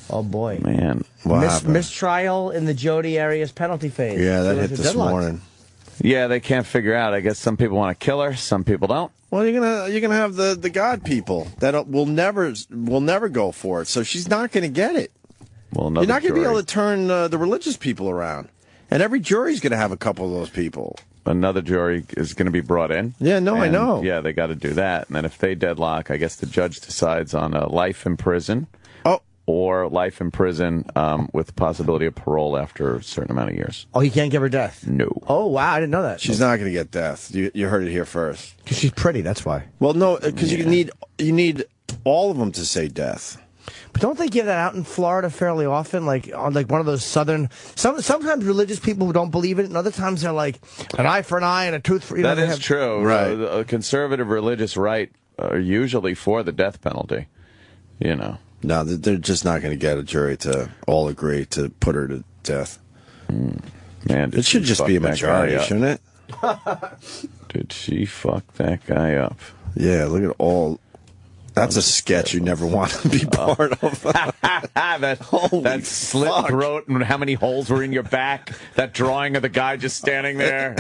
Oh, boy. Man. Mistrial in the Jodi Arias penalty phase. Yeah, that hit this morning. Yeah, they can't figure out. I guess some people want to kill her, some people don't. Well, you're gonna have the God people that will never go for it. So she's not going to get it. Well, you're not going to be able to turn the religious people around, and every jury's going to have a couple of those people. Another jury is going to be brought in. Yeah, no, I know. Yeah, they got to do that, and then if they deadlock, I guess the judge decides on a life in prison. Or life in prison with the possibility of parole after a certain amount of years. Oh, he can't give her death? No. Oh, wow, I didn't know that. She's not going to get death. You heard it here first. Because she's pretty, that's why. Well, no, because you need all of them to say death. But don't they give that out in Florida fairly often? Like on one of those southern... Sometimes religious people don't believe it, and other times they're like, an eye for an eye and a tooth for... That is true. Right. A conservative religious right are usually for the death penalty, you know. No, they're just not going to get a jury to all agree to put her to death. Man, it should just be a majority, shouldn't it? Did she fuck that guy up? Yeah, look at all... That's a sketch you never want to be part of. that slit throat and how many holes were in your back. That drawing of the guy just standing there.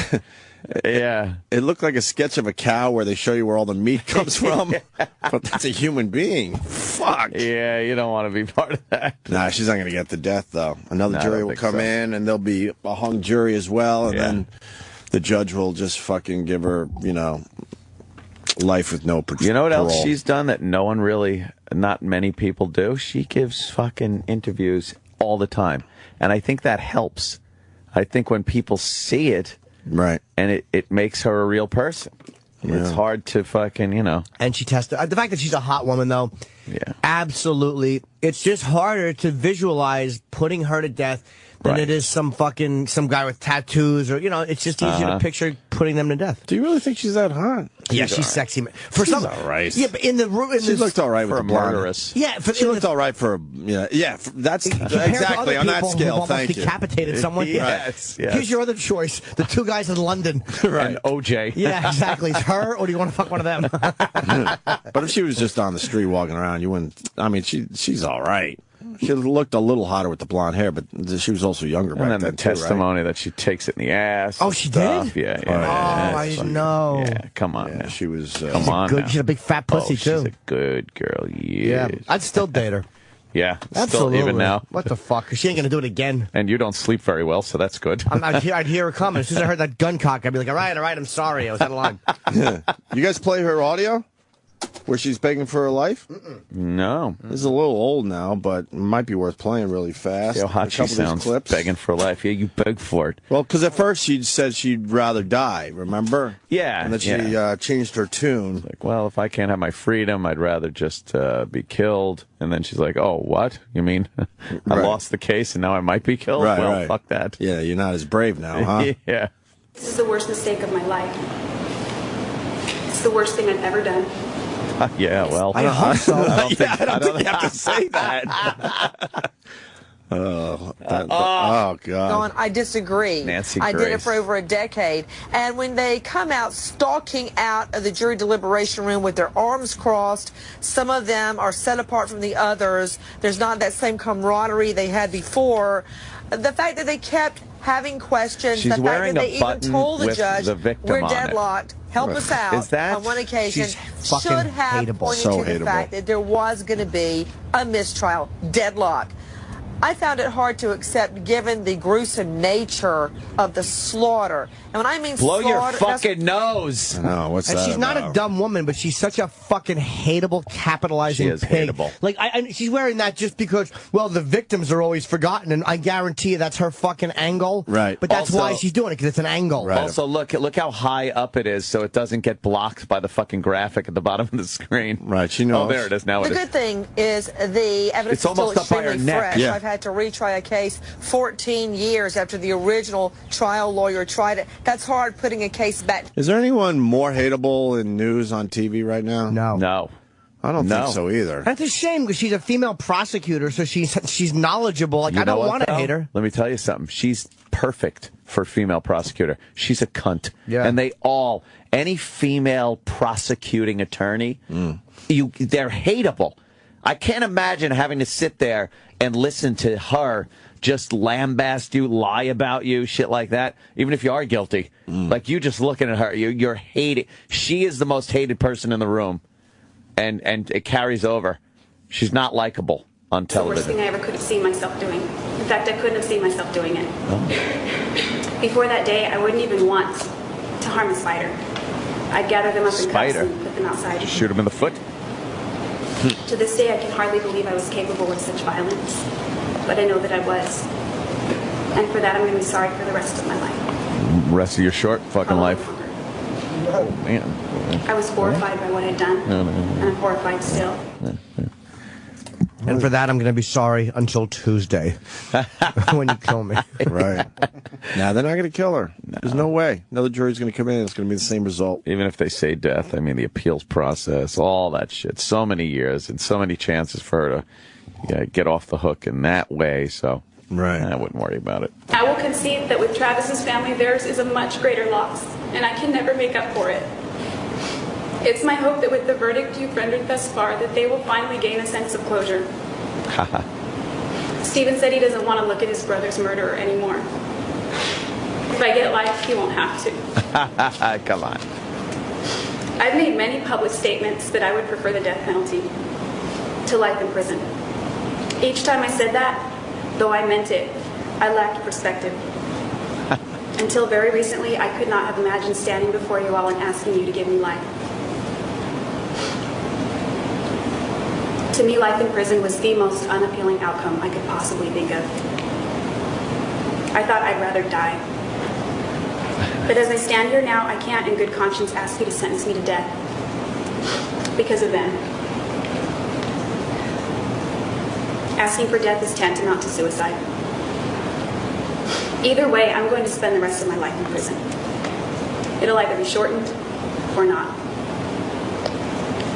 Yeah. It looked like a sketch of a cow where they show you where all the meat comes from. But that's a human being. Fuck. Yeah, you don't want to be part of that. Nah, she's not going to get the death, though. Another jury will come in, and there'll be a hung jury as well, and then the judge will just fucking give her, life with no parole. You know what else she's done that not many people do? She gives fucking interviews all the time. And I think that helps. I think when people see it, right, and it makes her a real person. Yeah. It's hard to fucking, And she tested. The fact that she's a hot woman, though, absolutely. It's just harder to visualize putting her to death than it is some guy with tattoos or, it's just easier to picture putting them to death. Do you really think she's that hot? She's sexy. She's all right. Yeah, but she looked all right with a murderess. Yeah, she looked all right for that's exactly on that scale. Thank you. Decapitated someone. Yes. Here's your other choice: the two guys in London, right? And OJ. Yeah, exactly. It's her, or do you want to fuck one of them? But if she was just on the street walking around, you wouldn't. I mean, she's all right. She looked a little hotter with the blonde hair, but she was also younger back then. And then the testimony that she takes it in the ass. Oh, she did? Yeah. Oh, I didn't know. Yeah, come on. Yeah, she was. Come on. Good. She had a big fat pussy too. She's a good girl. Yeah. I'd still date her. Yeah, absolutely. Still even now. What the fuck? She ain't gonna do it again. And you don't sleep very well, so that's good. I'd hear her coming. As soon as I heard that gun cock, I'd be like, all right, I'm sorry. I was out of line. Yeah. You guys play her audio? Where she's begging for her life? No. This is a little old now, but it might be worth playing really fast. See how hot she sounds begging for life. Yeah, you beg for it. Well, because at first she said she'd rather die, remember? Yeah. And then she changed her tune. Like, well, if I can't have my freedom, I'd rather just be killed. And then she's like, oh, what? You mean I lost the case and now I might be killed? Well, fuck that. Yeah, you're not as brave now, huh? Yeah. This is the worst mistake of my life. It's the worst thing I've ever done. Yeah, well, I hope so. I don't think you have to say that. Oh, God. Going, I disagree. Nancy I did it Grace. for over a decade. And when they come out stalking out of the jury deliberation room with their arms crossed, some of them are set apart from the others. There's not that same camaraderie they had before. The fact that they kept having questions, She's the fact that they even told the judge, we're deadlocked, help us out, Is that, on one occasion, she's should have hateable. pointed So to the hateable. fact that there was going to be a mistrial, deadlock. I found it hard to accept given the gruesome nature of the slaughter. And when I mean blow slaughter... your fucking nose. No, what's and that she's about? not a dumb woman, but she's such a fucking hateable, capitalizing She is pig. hateable. Like, she's wearing that just because, well, the victims are always forgotten, and I guarantee you that's her fucking angle. Right. But that's Also- why she's doing it, because it's an angle. Right. Also, look how high up it is, so it doesn't get blocked by the fucking graphic at the bottom of the screen. Right, she knows. Oh, there it is. Now The it is. good thing is the evidence It's is still almost up by her extremely neck. fresh. Yeah. I've had to retry a case 14 years after the original trial lawyer tried it. That's hard putting a case back. Is there anyone more hateable in news on TV right now? No. I don't think so either. That's a shame, because she's a female prosecutor, so she's knowledgeable. Like, You I know don't what, want to though? hate her. Let me tell you something. She's perfect for female prosecutor. She's a cunt. Yeah. And any female prosecuting attorney, they're hateable. I can't imagine having to sit there and listen to her just lambast you, lie about you, shit like that, even if you are guilty. Like, you just looking at her, you're hated. She is the most hated person in the room, and it carries over. She's not likable on television. It's the worst thing I ever could have seen myself doing. In fact, I couldn't have seen myself doing it. Oh. Before that day, I wouldn't even want to harm a spider. I'd gather them up in cups and put them outside. Just shoot them in the foot? To this day, I can hardly believe I was capable of such violence. But I know that I was. And for that, I'm going to be sorry for the rest of my life. Rest of your short fucking life. Oh, man. I was horrified by what I'd done. And I'm horrified still. And for that, I'm going to be sorry until Tuesday when you kill me. Right. Now, they're not going to kill her. No. There's no way. Another jury's going to come in and it's going to be the same result. Even if they say death, I mean, the appeals process, all that shit. So many years and so many chances for her to get off the hook in that way. So I wouldn't worry about it. I will concede that with Travis's family, theirs is a much greater loss, and I can never make up for it. It's my hope that with the verdict you've rendered thus far, that they will finally gain a sense of closure. Stephen said he doesn't want to look at his brother's murderer anymore. If I get life, he won't have to. Come on. I've made many public statements that I would prefer the death penalty to life in prison. Each time I said that, though I meant it, I lacked perspective. Until very recently, I could not have imagined standing before you all and asking you to give me life. To me, life in prison was the most unappealing outcome I could possibly think of. I thought I'd rather die. But as I stand here now, I can't in good conscience ask you to sentence me to death. Because of them. Asking for death is tantamount to suicide. Either way, I'm going to spend the rest of my life in prison. It'll either be shortened or not.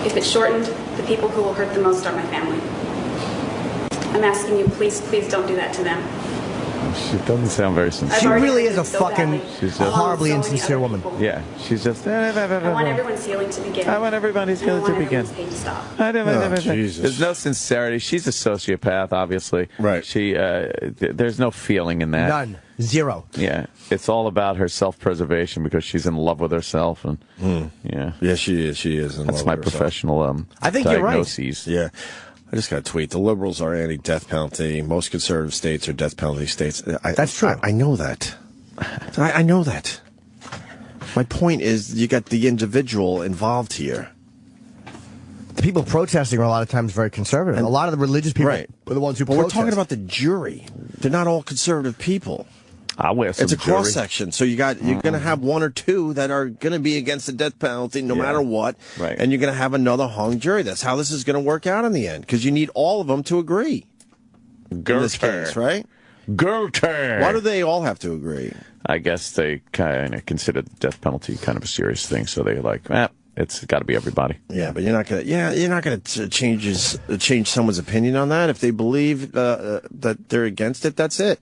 If it's shortened, the people who will hurt the most are my family. I'm asking you, please, please don't do that to them. She doesn't sound very sincere. She really is a fucking horribly insincere woman. Yeah, she's just... I want everyone's healing to begin. I want everybody's healing to begin. Jesus. There's no sincerity. She's a sociopath, obviously. Right. There's no feeling in that. None. Zero. Yeah. It's all about her self-preservation because she's in love with herself. And Yeah, she is. She is in love with herself. That's my professional I think diagnoses. You're Yeah. right. I just got a tweet. The liberals are anti-death penalty. Most conservative states are death penalty states. That's true. I know that. I know that. My point is you got the individual involved here. The people protesting are a lot of times very conservative. And a lot of the religious people are the ones who protest. We're talking about the jury. They're not all conservative people. It's a cross section, so you're going to have one or two that are going to be against the death penalty no matter what, right. And you're going to have another hung jury. That's how this is going to work out in the end, because you need all of them to agree. In this case, right? Why do they all have to agree? I guess they kind of consider the death penalty kind of a serious thing, so they're like, it's got to be everybody. Yeah, but you're not going to change someone's opinion on that if they believe that they're against it. That's it.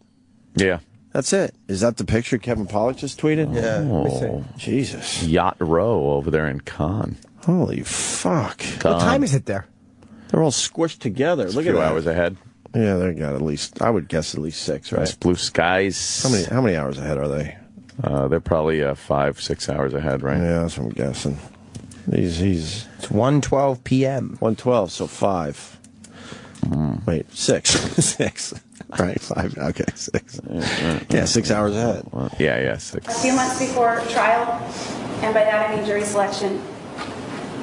Yeah. That's it. Is that the picture Kevin Pollak just tweeted? Yeah. Jesus. Yacht Row over there in Cannes. Holy fuck. What time is it there? They're all squished together. It's Look a at few that. hours ahead. Yeah, they got at least, I would guess at least 6, right? Nice blue skies. How many hours ahead are they? They're probably 5-6 hours ahead, right? Yeah, that's what I'm guessing. It's 1:12 p.m. 1:12, so 5. Wait, 6. 6. Right, 5. Okay, 6. Yeah, 6 hours ahead. Yeah, 6. A few months before trial, and by that I mean jury selection,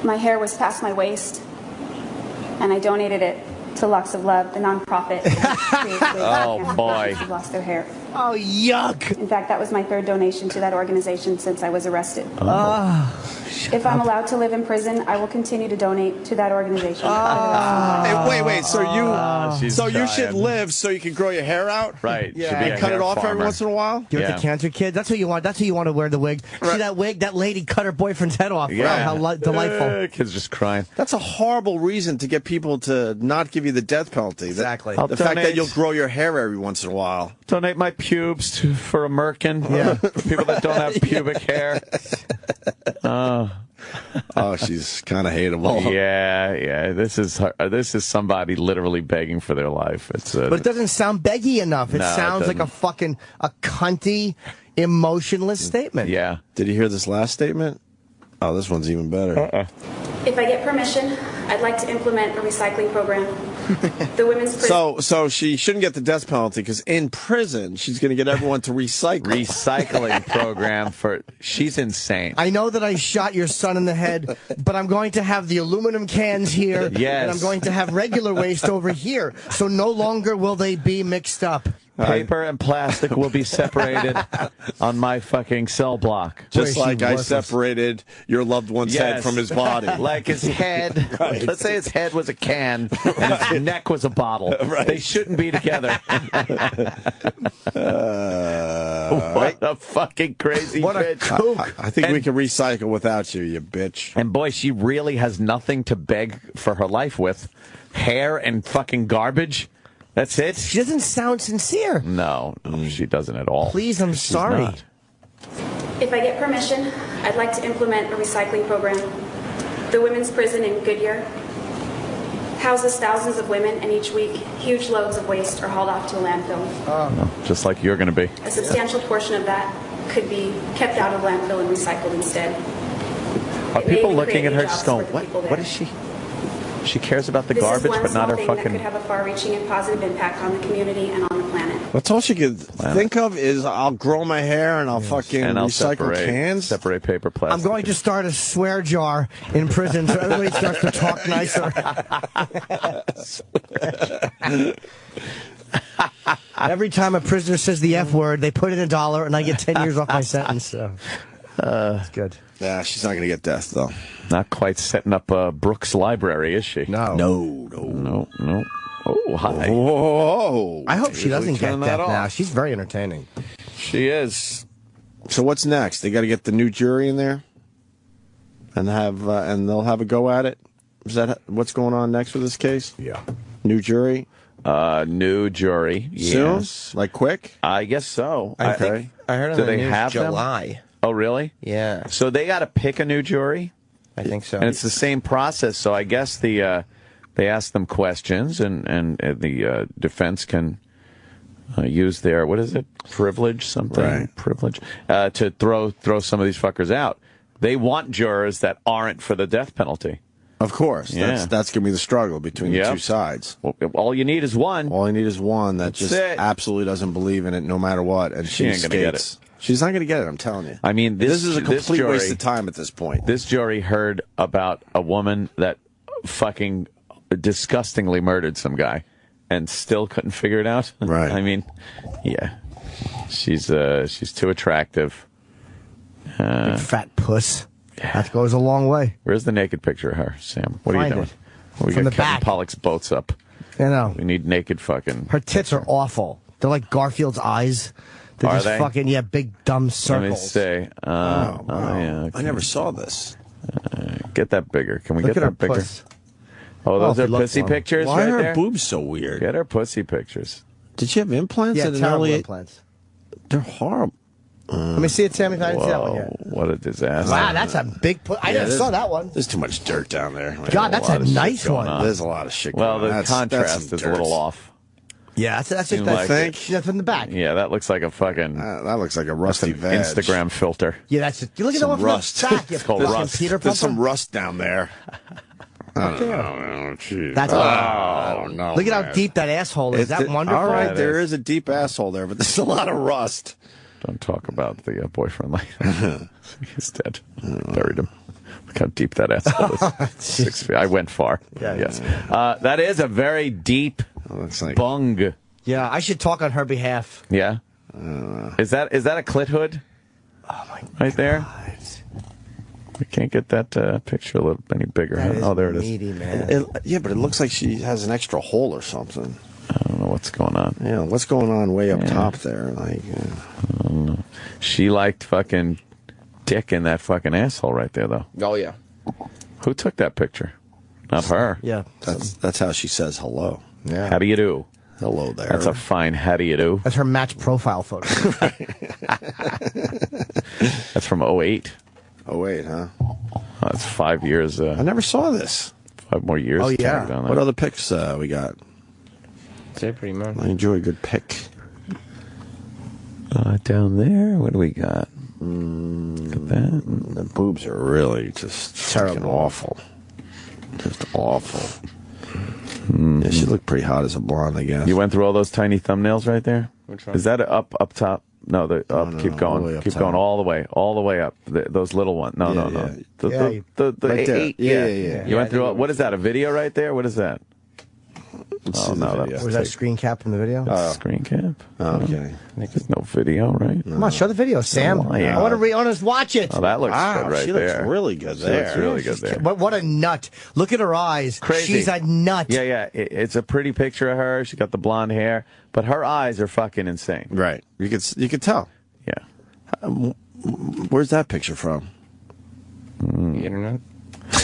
my hair was past my waist, and I donated it to Locks of Love, the nonprofit. Oh, boy. Who've lost their hair. Oh, yuck. In fact, that was my 3rd donation to that organization since I was arrested. If I'm allowed to live in prison, I will continue to donate to that organization. Wait. So you should live so you can grow your hair out? Right. Yeah. And cut it off every once in a while? Give it to cancer kids. That's who you want. That's who you want to wear the wig. Right. See that wig? That lady cut her boyfriend's head off. Yeah. Wow, how delightful. Kid's just crying. That's a horrible reason to get people to not give you the death penalty. Exactly. The fact that you'll grow your hair every once in a while. Donate my pubes for a merkin. Yeah. For people that don't have pubic hair. Oh, she's kind of hateable. Yeah. This is somebody literally begging for their life. But it doesn't sound beggy enough. It sounds like a cunty, emotionless statement. Yeah. Did you hear this last statement? Oh, this one's even better. If I get permission, I'd like to implement a recycling program. The women's prison. So she shouldn't get the death penalty because in prison she's going to get everyone to recycle. Recycling program she's insane. I know that I shot your son in the head, but I'm going to have the aluminum cans here, yes. and I'm going to have regular waste over here, so no longer will they be mixed up. Paper and plastic will be separated on my fucking cell block. Just like I separated your loved one's head from his body. Like his head. Right. Let's say his head was a can and his neck was a bottle. Right. They shouldn't be together. What a fucking crazy what bitch. A kook. I think we can recycle without you, you bitch. And boy, she really has nothing to beg for her life with. Hair and fucking garbage. That's it? She doesn't sound sincere. No, she doesn't at all. Please, I'm sorry. Not. If I get permission, I'd like to implement a recycling program. The women's prison in Goodyear houses thousands of women, and each week, huge loads of waste are hauled off to a landfill. Just like you're going to be. A substantial portion of that could be kept out of landfill and recycled instead. Are people looking at her just going, what is she? She cares about the garbage, but not her fucking... That could have a far-reaching and positive impact on the community and on the planet. That's all she could think of is I'll grow my hair and I'll fucking recycle cans. Separate paper, plastic. I'm going to start a swear jar in prison so everybody starts to talk nicer. Every time a prisoner says the F word, they put in $1 and I get 10 years off my sentence. So that's good. Yeah, she's not going to get death, though. Not quite setting up Brooks Library, is she? No. Oh, hi. Whoa. I hope she doesn't get death now. She's very entertaining. She is. So what's next? They got to get the new jury in there and have and they'll have a go at it. Is that what's going on next with this case? Yeah. New jury? New jury. Soon? Yes. Like quick? I guess so. I heard Do they have July. Them? Oh, really? Yeah. So they got to pick a new jury? I think so. And it's the same process. So I guess they ask them questions, and the defense can use their, what is it, privilege, something? Right. Privilege, to throw some of these fuckers out. They want jurors that aren't for the death penalty. Of course. Yeah. That's going to be the struggle between the two sides. Well, all you need is one. All you need is one that just absolutely doesn't believe in it no matter what. And she ain't going to get it. She's not going to get it, I'm telling you. I mean, this is a complete waste of time at this point. This jury heard about a woman that fucking disgustingly murdered some guy and still couldn't figure it out. Right. I mean, yeah. She's too attractive. Big fat puss. That goes a long way. Where's the naked picture of her, Sam? What are you doing? We From got the Kevin back. Pollak's boats up. You know. We need naked fucking... Her tits are awful. They're like Garfield's eyes. They're just they? Fucking, big dumb circles. Let me see. Wow. Yeah, okay. I never saw this. Get that bigger. Can we Look get at her that bigger? puss. Oh, those are pussy pictures Why right are her there? boobs so weird? Get her pussy pictures. Did she have implants? Yeah, at an terrible early... implants. They're horrible. Let me see it, Sammy. I didn't see that one yet. What a disaster. Wow, that's a big puss. I never saw that one. There's too much dirt down there. God, that's a nice one. There's a lot of shit Well, going on. the contrast is a little off. Yeah, that's just like that's from the back. Yeah, that looks like a fucking... that looks like a rusty veg. Instagram filter. Yeah, that's it. You look at the Some one rust. from the back. It's called rust. Peter There's some rust down there. That's I don't know. Look at how man. deep that asshole is. That wonderful? All right, That there is a deep asshole there, but there's a lot of rust. Don't talk about the boyfriend like that. He's dead. Buried him. Look how deep that asshole is. 6 feet. I went far. Yeah, yes. That is a very deep bung. Yeah, I should talk on her behalf. Yeah. Is that a clit hood? Oh my God. Right there. We can't get that picture a little any bigger. That there it is. Meaty, man. Yeah, but it looks like she has an extra hole or something. I don't know what's going on. Yeah, what's going on way up top there? Like, I don't know. She liked fucking dick in that fucking asshole right there, though. oh yeah, Who took that picture? Not her. Yeah. that's how she says hello. Yeah. How do you do? Hello there. That's a fine how do you do. That's her match profile photo. That's from 08. Oh wait, huh? That's 5 years. I never saw this. 5 more years. Oh, yeah. What other picks we got? That's it, pretty much. I enjoy a good pick. Down there, what do we got? Look at that. The boobs are really just terrible. Awful. Just awful. Yeah, she looked pretty hot as a blonde, I guess. You went through all those tiny thumbnails right there? Which one? Is that up top? No, up. Keep going. Keep going all the way up. Those little ones. No. The right there. 8. Yeah. You went through. What is that? A video right there? What is that? Oh no, was that a screen cap from the video? Screen cap. Oh, okay. There's no video, right? Come on, show the video, Sam. I want to watch it. Oh, that looks good right she there. Looks really good there. Looks really good there. What a nut! Look at her eyes. Crazy. She's a nut. Yeah. It's a pretty picture of her. She got the blonde hair, but her eyes are fucking insane. Right. You could tell. Yeah. Where's that picture from? The internet.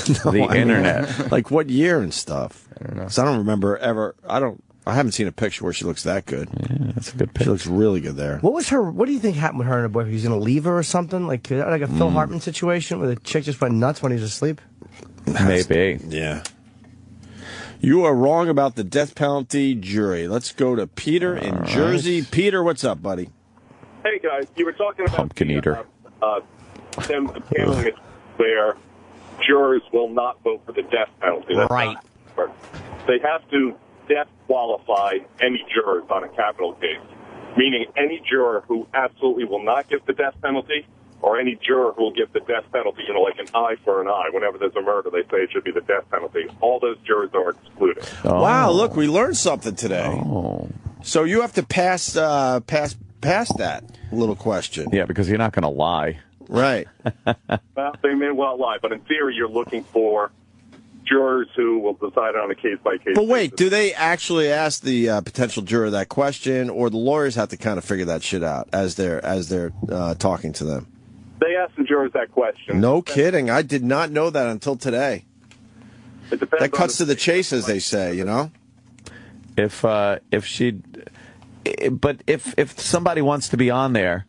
The internet. Like what year and stuff? I don't know. 'Cause I don't remember ever. I haven't seen a picture where she looks that good. Yeah, that's a good picture. She looks really good there. What do you think happened with her and her boyfriend? He's going to leave her or something? Like a Phil Hartman situation where the chick just went nuts when he was asleep? Maybe. Yeah. You are wrong about the death penalty jury. Let's go to Peter in Jersey. Peter, what's up, buddy? Hey, guys. You were talking about Pumpkin eater. them appealing it where jurors will not vote for the death penalty. That's right. They have to death qualify any jurors on a capital case, meaning any juror who absolutely will not give the death penalty or any juror who will give the death penalty, like an eye for an eye. Whenever there's a murder, they say it should be the death penalty. All those jurors are excluded. Oh. Wow, look, we learned something today. Oh. So you have to pass that little question. Yeah, because you're not going to lie. Right. Well, they may well lie, but in theory, you're looking for jurors who will decide on a case-by-case But wait, basis. do they actually ask the potential juror that question, or the lawyers have to kind of figure that shit out as they're talking to them? They ask the jurors that question. No kidding. I did not know that until today. It depends That cuts to on the chase, as they say, If somebody wants to be on there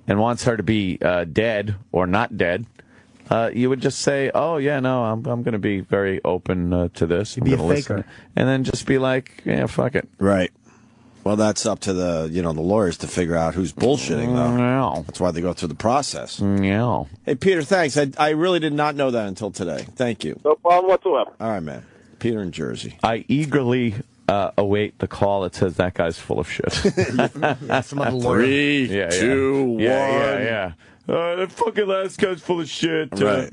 and wants her to be dead or not dead, you would just say, "Oh yeah, no, I'm going to be very open to this. You'd be a faker, and then just be like, yeah, fuck it." Right. Well, that's up to the the lawyers to figure out who's bullshitting, though. No. That's why they go through the process. Yeah. Hey, Peter, thanks. I really did not know that until today. Thank you. No problem whatsoever. All right, man. Peter in Jersey. I eagerly await the call that says that guy's full of shit. Some other lawyer. 3, 2, 1. Yeah. That fucking last guy's full of shit. Right.